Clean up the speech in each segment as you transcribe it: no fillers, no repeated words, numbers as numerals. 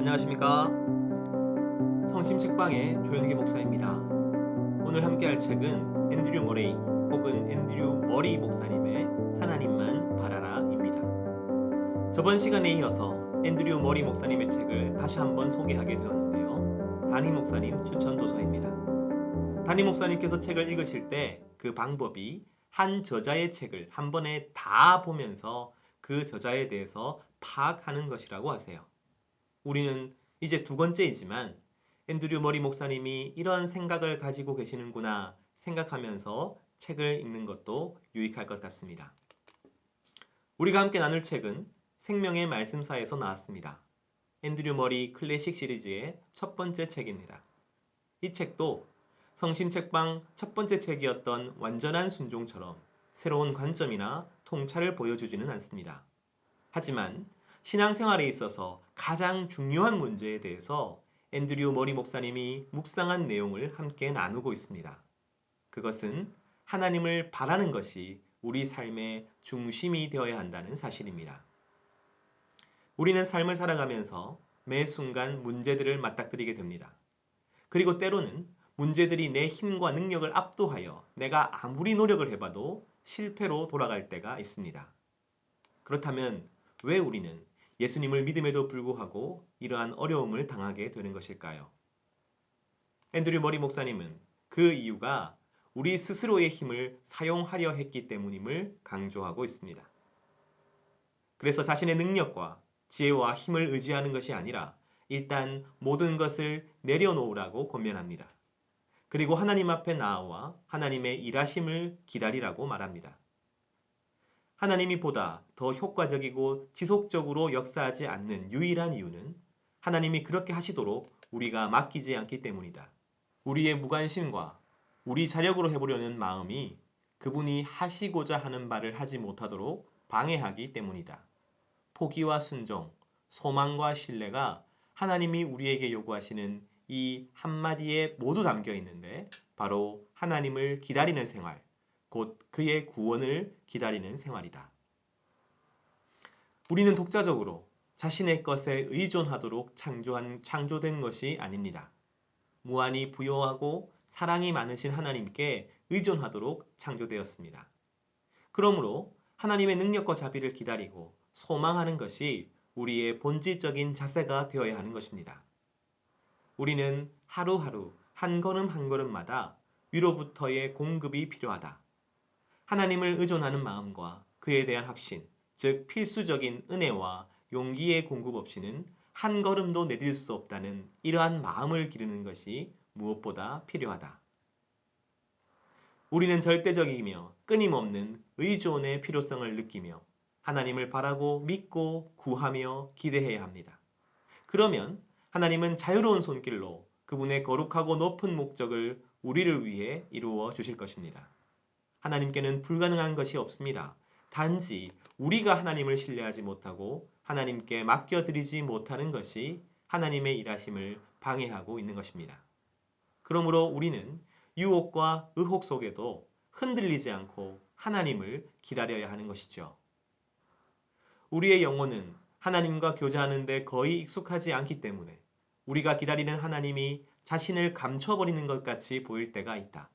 안녕하십니까. 성심 책방의 조현기 목사입니다. 오늘 함께할 책은 앤드류 머레이 혹은 앤드류 머리 목사님의 하나님만 바라라입니다. 저번 시간에 이어서 앤드류 머리 목사님의 책을 다시 한번 소개하게 되었는데요. 다니 목사님 추천 도서입니다. 다니 목사님께서 책을 읽으실 때 그 방법이 한 저자의 책을 한 번에 다 보면서 그 저자에 대해서 파악하는 것이라고 하세요. 우리는 이제 두 번째이지만 앤드류 머리 목사님이 이런 생각을 가지고 계시는구나 생각하면서 책을 읽는 것도 유익할 것 같습니다. 우리가 함께 나눌 책은 생명의 말씀사에서 나왔습니다. 앤드류 머리 클래식 시리즈의 첫 번째 책입니다. 이 책도 성심책방 첫 번째 책이었던 완전한 순종처럼 새로운 관점이나 통찰을 보여주지는 않습니다. 하지만 신앙생활에 있어서 가장 중요한 문제에 대해서 앤드류 머리 목사님이 묵상한 내용을 함께 나누고 있습니다. 그것은 하나님을 바라는 것이 우리 삶의 중심이 되어야 한다는 사실입니다. 우리는 삶을 살아가면서 매 순간 문제들을 맞닥뜨리게 됩니다. 그리고 때로는 문제들이 내 힘과 능력을 압도하여 내가 아무리 노력을 해봐도 실패로 돌아갈 때가 있습니다. 그렇다면 왜 우리는 예수님을 믿음에도 불구하고 이러한 어려움을 당하게 되는 것일까요? 앤드류 머리 목사님은 그 이유가 우리 스스로의 힘을 사용하려 했기 때문임을 강조하고 있습니다. 그래서 자신의 능력과 지혜와 힘을 의지하는 것이 아니라 일단 모든 것을 내려놓으라고 권면합니다. 그리고 하나님 앞에 나아와 하나님의 일하심을 기다리라고 말합니다. 하나님이 보다 더 효과적이고 지속적으로 역사하지 않는 유일한 이유는 하나님이 그렇게 하시도록 우리가 맡기지 않기 때문이다. 우리의 무관심과 우리 자력으로 해보려는 마음이 그분이 하시고자 하는 바를 하지 못하도록 방해하기 때문이다. 포기와 순종, 소망과 신뢰가 하나님이 우리에게 요구하시는 이 한마디에 모두 담겨 있는데 바로 하나님을 기다리는 생활, 곧 그의 구원을 기다리는 생활이다. 우리는 독자적으로 자신의 것에 의존하도록 창조된 것이 아닙니다. 무한히 부요하고 사랑이 많으신 하나님께 의존하도록 창조되었습니다. 그러므로 하나님의 능력과 자비를 기다리고 소망하는 것이 우리의 본질적인 자세가 되어야 하는 것입니다. 우리는 하루하루 한 걸음 한 걸음마다 위로부터의 공급이 필요하다. 하나님을 의존하는 마음과 그에 대한 확신, 즉 필수적인 은혜와 용기의 공급 없이는 한 걸음도 내딜 수 없다는 이러한 마음을 기르는 것이 무엇보다 필요하다. 우리는 절대적이며 끊임없는 의존의 필요성을 느끼며 하나님을 바라고 믿고 구하며 기대해야 합니다. 그러면 하나님은 자유로운 손길로 그분의 거룩하고 높은 목적을 우리를 위해 이루어 주실 것입니다. 하나님께는 불가능한 것이 없습니다. 단지 우리가 하나님을 신뢰하지 못하고 하나님께 맡겨드리지 못하는 것이 하나님의 일하심을 방해하고 있는 것입니다. 그러므로 우리는 유혹과 의혹 속에도 흔들리지 않고 하나님을 기다려야 하는 것이죠. 우리의 영혼은 하나님과 교제하는 데 거의 익숙하지 않기 때문에 우리가 기다리는 하나님이 자신을 감춰버리는 것 같이 보일 때가 있다.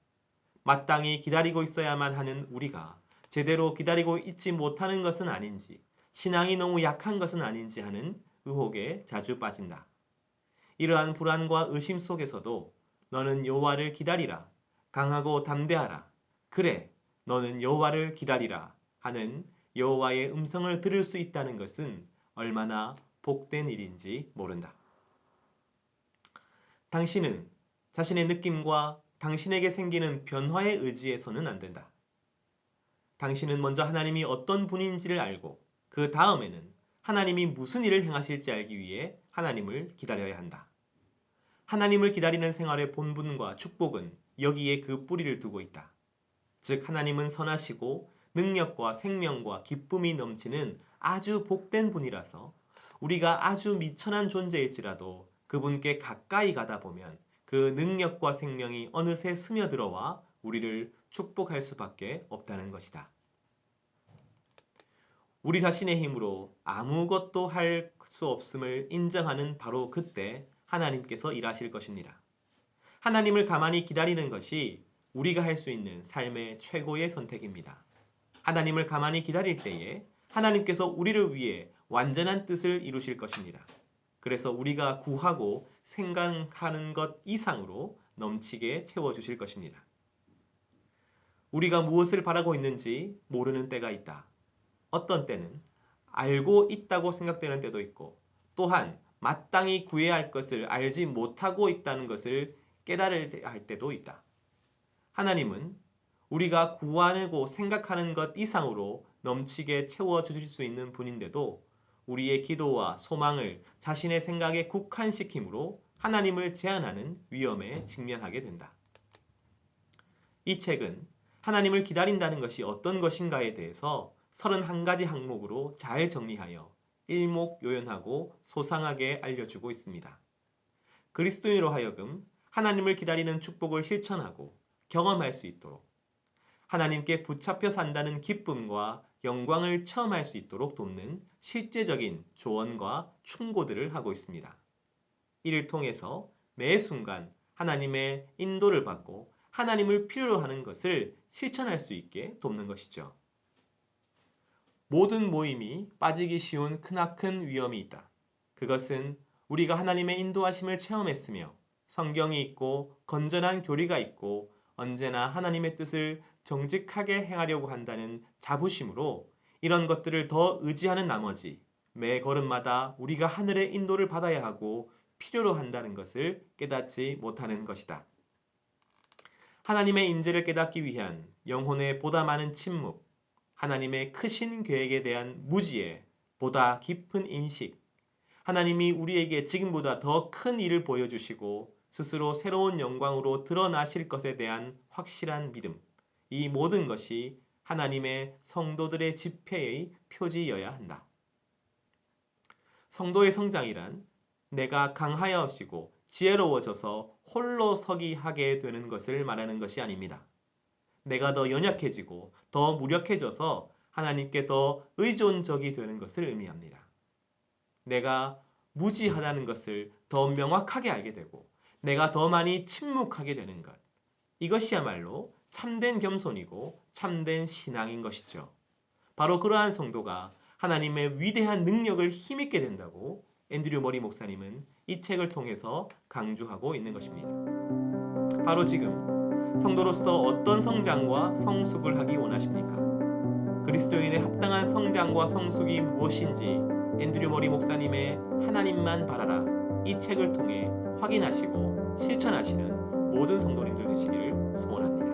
마땅히 기다리고 있어야만 하는 우리가 제대로 기다리고 있지 못하는 것은 아닌지, 신앙이 너무 약한 것은 아닌지 하는 의혹에 자주 빠진다. 이러한 불안과 의심 속에서도 너는 여호와를 기다리라, 강하고 담대하라, 그래 너는 여호와를 기다리라 하는 여호와의 음성을 들을 수 있다는 것은 얼마나 복된 일인지 모른다. 당신은 자신의 느낌과 당신에게 생기는 변화에 의지해서는 안 된다. 당신은 먼저 하나님이 어떤 분인지를 알고 그 다음에는 하나님이 무슨 일을 행하실지 알기 위해 하나님을 기다려야 한다. 하나님을 기다리는 생활의 본분과 축복은 여기에 그 뿌리를 두고 있다. 즉 하나님은 선하시고 능력과 생명과 기쁨이 넘치는 아주 복된 분이라서 우리가 아주 미천한 존재일지라도 그분께 가까이 가다 보면 그 능력과 생명이 어느새 스며들어와 우리를 축복할 수밖에 없다는 것이다. 우리 자신의 힘으로 아무것도 할 수 없음을 인정하는 바로 그때 하나님께서 일하실 것입니다. 하나님을 가만히 기다리는 것이 우리가 할 수 있는 삶의 최고의 선택입니다. 하나님을 가만히 기다릴 때에 하나님께서 우리를 위해 완전한 뜻을 이루실 것입니다. 그래서 우리가 구하고 생각하는 것 이상으로 넘치게 채워주실 것입니다. 우리가 무엇을 바라고 있는지 모르는 때가 있다. 어떤 때는 알고 있다고 생각되는 때도 있고, 또한 마땅히 구해야 할 것을 알지 못하고 있다는 것을 깨달아야 할 때도 있다. 하나님은 우리가 구하고 생각하는 것 이상으로 넘치게 채워주실 수 있는 분인데도 우리의 기도와 소망을 자신의 생각에 국한시킴으로 하나님을 제한하는 위험에 직면하게 된다. 이 책은 하나님을 기다린다는 것이 어떤 것인가에 대해서 31가지 항목으로 잘 정리하여 일목요연하고 소상하게 알려주고 있습니다. 그리스도인으로 하여금 하나님을 기다리는 축복을 실천하고 경험할 수 있도록, 하나님께 붙잡혀 산다는 기쁨과 영광을 체험할 수 있도록 돕는 실제적인 조언과 충고들을 하고 있습니다. 이를 통해서 매 순간 하나님의 인도를 받고 하나님을 필요로 하는 것을 실천할 수 있게 돕는 것이죠. 모든 모임이 빠지기 쉬운 크나큰 위험이 있다. 그것은 우리가 하나님의 인도하심을 체험했으며 성경이 있고 건전한 교리가 있고 언제나 하나님의 뜻을 정직하게 행하려고 한다는 자부심으로 이런 것들을 더 의지하는 나머지 매 걸음마다 우리가 하늘의 인도를 받아야 하고 필요로 한다는 것을 깨닫지 못하는 것이다. 하나님의 임재를 깨닫기 위한 영혼의 보다 많은 침묵, 하나님의 크신 계획에 대한 무지에 보다 깊은 인식, 하나님이 우리에게 지금보다 더 큰 일을 보여주시고 스스로 새로운 영광으로 드러나실 것에 대한 확실한 믿음, 이 모든 것이 하나님의 성도들의 집회의 표지여야 한다. 성도의 성장이란 내가 강하여지고 지혜로워져서 홀로 서기 하게 되는 것을 말하는 것이 아닙니다. 내가 더 연약해지고 더 무력해져서 하나님께 더 의존적이 되는 것을 의미합니다. 내가 무지하다는 것을 더 명확하게 알게 되고 내가 더 많이 침묵하게 되는 것, 이것이야말로 참된 겸손이고 참된 신앙인 것이죠. 바로 그러한 성도가 하나님의 위대한 능력을 힘입게 된다고 앤드류 머리 목사님은 이 책을 통해서 강조하고 있는 것입니다. 바로 지금 성도로서 어떤 성장과 성숙을 하기 원하십니까? 그리스도인의 합당한 성장과 성숙이 무엇인지 앤드류 머리 목사님의 하나님만 바라라 이 책을 통해 확인하시고 실천하시는 모든 성도님들 되시기를 소원합니다.